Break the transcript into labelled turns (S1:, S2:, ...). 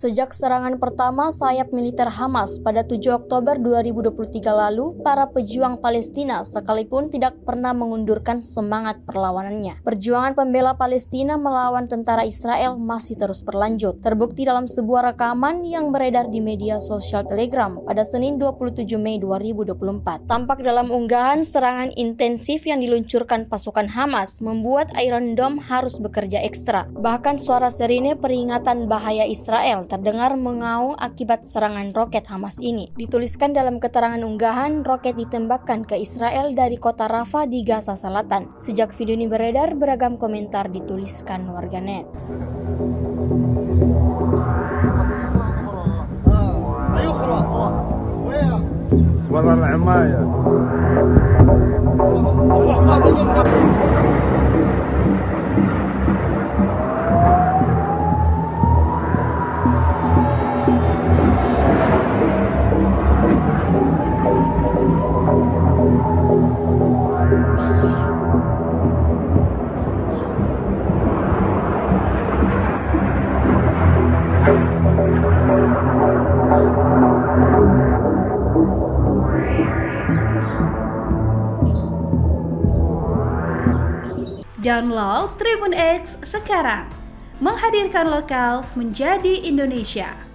S1: Sejak serangan pertama sayap militer Hamas pada 7 Oktober 2023 lalu, para pejuang Palestina sekalipun tidak pernah mengundurkan semangat perlawanannya. Perjuangan pembela Palestina melawan tentara Israel masih terus berlanjut. Terbukti dalam sebuah rekaman yang beredar di media sosial Telegram pada Senin 27 Mei 2024. Tampak dalam unggahan serangan intensif yang diluncurkan pasukan Hamas membuat Iron Dome harus bekerja ekstra. Bahkan suara sirine peringatan bahaya Israel terdengar mengaung akibat serangan roket Hamas ini. Dituliskan dalam keterangan unggahan, roket ditembakkan ke Israel dari kota Rafah di Gaza Selatan. Sejak video ini beredar, beragam komentar dituliskan warganet.
S2: Download Tribun X sekarang, menghadirkan lokal menjadi Indonesia.